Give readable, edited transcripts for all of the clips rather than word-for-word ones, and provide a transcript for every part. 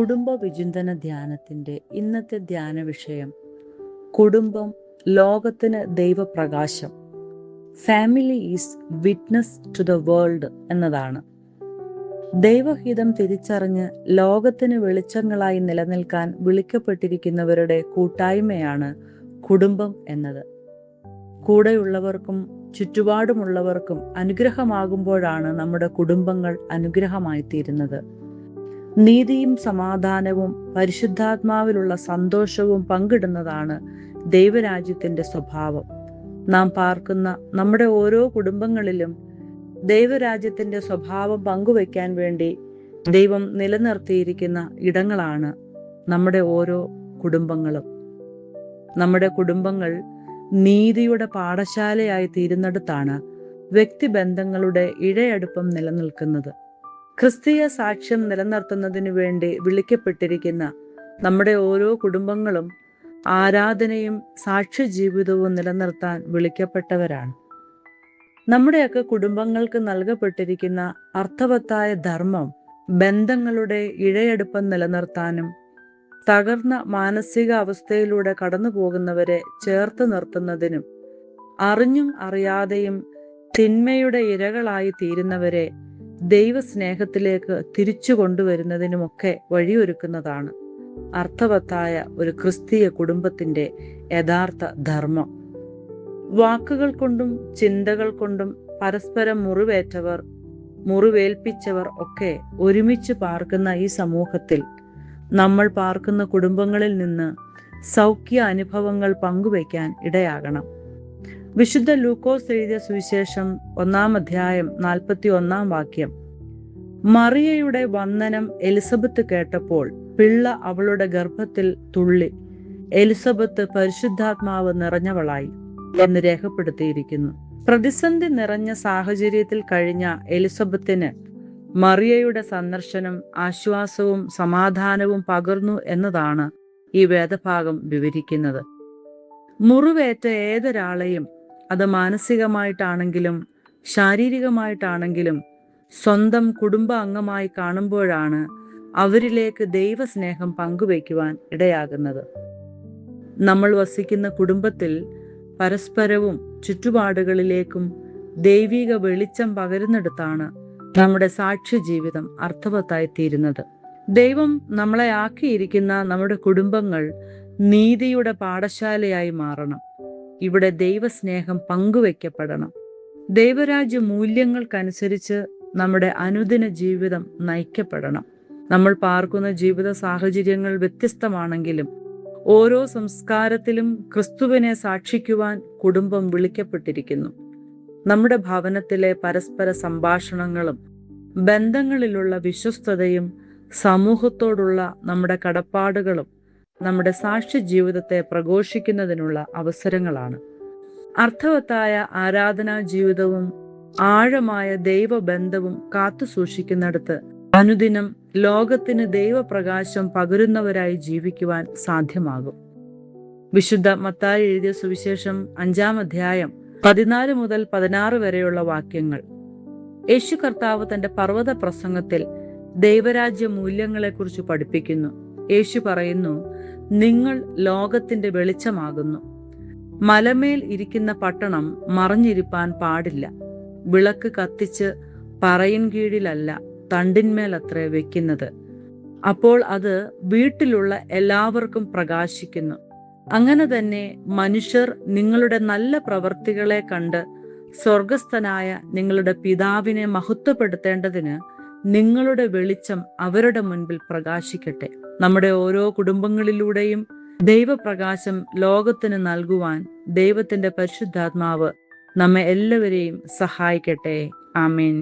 കുടുംബ വിചിന്തന ധ്യാനത്തിന്റെ ഇന്നത്തെ ധ്യാന വിഷയം കുടുംബം ലോകത്തിന് ദൈവപ്രകാശം, family is witness to the world എന്നതാണ്. ദൈവഹിതം തിരിച്ചറിഞ്ഞ് ലോകത്തിന് വെളിച്ചങ്ങളായി നിലനിൽക്കാൻ വിളിക്കപ്പെട്ടിരിക്കുന്നവരുടെ കൂട്ടായ്മയാണ് കുടുംബം എന്നത്. കൂടെയുള്ളവർക്കും ചുറ്റുപാടുമുള്ളവർക്കും അനുഗ്രഹമാകുമ്പോഴാണ് നമ്മുടെ കുടുംബങ്ങൾ അനുഗ്രഹമായി തീരുന്നത്. നീതിയും സമാധാനവും പരിശുദ്ധാത്മാവിലുള്ള സന്തോഷവും പങ്കിടുന്നതാണ് ദൈവരാജ്യത്തിന്റെ സ്വഭാവം. നാം പാർക്കുന്ന നമ്മുടെ ഓരോ കുടുംബങ്ങളിലും ദൈവരാജ്യത്തിന്റെ സ്വഭാവം പങ്കുവയ്ക്കാൻ വേണ്ടി ദൈവം നിലനിർത്തിയിരിക്കുന്ന ഇടങ്ങളാണ് നമ്മുടെ ഓരോ കുടുംബങ്ങളും. നമ്മുടെ കുടുംബങ്ങൾ നീതിയുടെ പാഠശാലയായി തീരുന്നിടത്താണ് വ്യക്തിബന്ധങ്ങളുടെ ഇഴയടുപ്പം നിലനിൽക്കുന്നത്. ക്രിസ്തീയ സാക്ഷ്യം നിലനിർത്തുന്നതിനു വേണ്ടി വിളിക്കപ്പെട്ടിരിക്കുന്ന നമ്മുടെ ഓരോ കുടുംബങ്ങളും ആരാധനയും സാക്ഷ്യ ജീവിതവും നിലനിർത്താൻ വിളിക്കപ്പെട്ടവരാണ്. നമ്മുടെയൊക്കെ കുടുംബങ്ങൾക്ക് നൽകപ്പെട്ടിരിക്കുന്ന അർത്ഥവത്തായ ധർമ്മം ബന്ധങ്ങളുടെ ഇഴയടുപ്പം നിലനിർത്താനും തകർന്ന മാനസിക അവസ്ഥയിലൂടെ കടന്നു പോകുന്നവരെ ചേർത്ത് നിർത്തുന്നതിനും അറിഞ്ഞും അറിയാതെയും തിന്മയുടെ ഇരകളായി തീരുന്നവരെ ദൈവസ്നേഹത്തിലേക്ക് തിരിച്ചു കൊണ്ടുവരുന്നതിനുമൊക്കെ വഴിയൊരുക്കുന്നതാണ് അർത്ഥവത്തായ ഒരു ക്രിസ്തീയ കുടുംബത്തിന്റെ യഥാർത്ഥ ധർമ്മം. വാക്കുകൾ കൊണ്ടും ചിന്തകൾ കൊണ്ടും പരസ്പരം മുറിവേൽപ്പിച്ചവർ ഒക്കെ ഒരുമിച്ച് പാർക്കുന്ന ഈ സമൂഹത്തിൽ നമ്മൾ പാർക്കുന്ന കുടുംബങ്ങളിൽ നിന്ന് സൗഖ്യ അനുഭവങ്ങൾ പങ്കുവയ്ക്കാൻ ഇടയാകണം. വിശുദ്ധ ലൂക്കോസ് എഴുതിയ സുവിശേഷം 1-ാം അധ്യായം 41-ാം വാക്യം: മറിയയുടെ വന്ദനം എലിസബത്ത് കേട്ടപ്പോൾ പിള്ള അവളുടെ ഗർഭത്തിൽ തുള്ളി, എലിസബത്ത് പരിശുദ്ധാത്മാവ് നിറഞ്ഞവളായി എന്ന് രേഖപ്പെടുത്തിയിരിക്കുന്നു. പ്രതിസന്ധി നിറഞ്ഞ സാഹചര്യത്തിൽ കഴിഞ്ഞ എലിസബത്തിന് മറിയയുടെ സന്ദർശനം ആശ്വാസവും സമാധാനവും പകർന്നു എന്നതാണ് ഈ വേദഭാഗം വിവരിക്കുന്നത്. മുറിവേറ്റ ഏതൊരാളെയും, അത് മാനസികമായിട്ടാണെങ്കിലും ശാരീരികമായിട്ടാണെങ്കിലും, സ്വന്തം കുടുംബ അംഗമായി കാണുമ്പോഴാണ് അവരിലേക്ക് ദൈവസ്നേഹം പങ്കുവയ്ക്കുവാൻ ഇടയാകുന്നത്. നമ്മൾ വസിക്കുന്ന കുടുംബത്തിൽ പരസ്പരവും ചുറ്റുപാടുകളിലേക്കും ദൈവിക വെളിച്ചം പകരുന്നിടത്താണ് നമ്മുടെ സാക്ഷ്യ ജീവിതം അർത്ഥവത്തായി തീരുന്നത്. ദൈവം നമ്മളെ ആക്കിയിരിക്കുന്ന നമ്മുടെ കുടുംബങ്ങൾ നീതിയുടെ പാഠശാലയായി മാറണം. ഇവിടെ ദൈവസ്നേഹം പങ്കുവയ്ക്കപ്പെടണം. ദൈവരാജ്യ മൂല്യങ്ങൾക്കനുസരിച്ച് നമ്മുടെ അനുദിന ജീവിതം നയിക്കപ്പെടണം. നമ്മൾ പാർക്കുന്ന ജീവിത സാഹചര്യങ്ങൾ വ്യത്യസ്തമാണെങ്കിലും ഓരോ സംസ്കാരത്തിലും ക്രിസ്തുവിനെ സാക്ഷിക്കുവാൻ കുടുംബം വിളിക്കപ്പെട്ടിരിക്കുന്നു. നമ്മുടെ ഭവനത്തിലെ പരസ്പര സംഭാഷണങ്ങളും ബന്ധങ്ങളിലുള്ള വിശ്വസ്തതയും സമൂഹത്തോടുള്ള നമ്മുടെ കടപ്പാടുകളും നമ്മുടെ സാക്ഷ്യ ജീവിതത്തെ പ്രഘോഷിക്കുന്നതിനുള്ള അവസരങ്ങളാണ്. അർത്ഥവത്തായ ആരാധനാ ജീവിതവും ആഴമായ ദൈവബന്ധവും കാത്തു സൂക്ഷിക്കുന്നിടത്ത് അനുദിനം ലോകത്തിന് ദൈവപ്രകാശം പകരുന്നവരായി ജീവിക്കുവാൻ സാധ്യമാകും. വിശുദ്ധ മത്തായി എഴുതിയ സുവിശേഷം 5-ാം അധ്യായം 14 മുതൽ 16 വരെയുള്ള വാക്യങ്ങൾ. യേശു കർത്താവ് തന്റെ പർവ്വത പ്രസംഗത്തിൽ ദൈവരാജ്യ മൂല്യങ്ങളെക്കുറിച്ച് പഠിപ്പിക്കുന്നു. യേശു പറയുന്നു, നിങ്ങൾ ലോകത്തിന്റെ വെളിച്ചമാകുന്നു. മലമേൽ ഇരിക്കുന്ന പട്ടണം മറഞ്ഞിരിപ്പാൻ പാടില്ല. വിളക്ക് കത്തിച്ച് പറയിൻ കീഴിലല്ല, തണ്ടിന്മേലത്രേ വെക്കുന്നത്. അപ്പോൾ അത് വീട്ടിലുള്ള എല്ലാവർക്കും പ്രകാശിക്കുന്നു. അങ്ങനെ തന്നെ മനുഷ്യർ നിങ്ങളുടെ നല്ല പ്രവൃത്തികളെ കണ്ട് സ്വർഗസ്ഥനായ നിങ്ങളുടെ പിതാവിനെ മഹത്വപ്പെടുത്തേണ്ടതിന് നിങ്ങളുടെ വെളിച്ചം അവരുടെ മുൻപിൽ പ്രകാശിക്കട്ടെ. നമ്മുടെ ഓരോ കുടുംബങ്ങളിലൂടെയും ദൈവപ്രകാശം ലോകത്തിന് നൽകുവാൻ ദൈവത്തിന്റെ പരിശുദ്ധാത്മാവ് നമ്മെ എല്ലാവരെയും സഹായിക്കട്ടെ. ആമേൻ.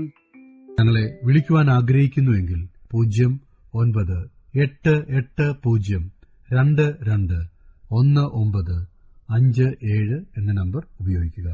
ഞങ്ങളെ വിളിക്കുവാൻ ആഗ്രഹിക്കുന്നുവെങ്കിൽ 098802221957 എന്ന നമ്പർ ഉപയോഗിക്കുക.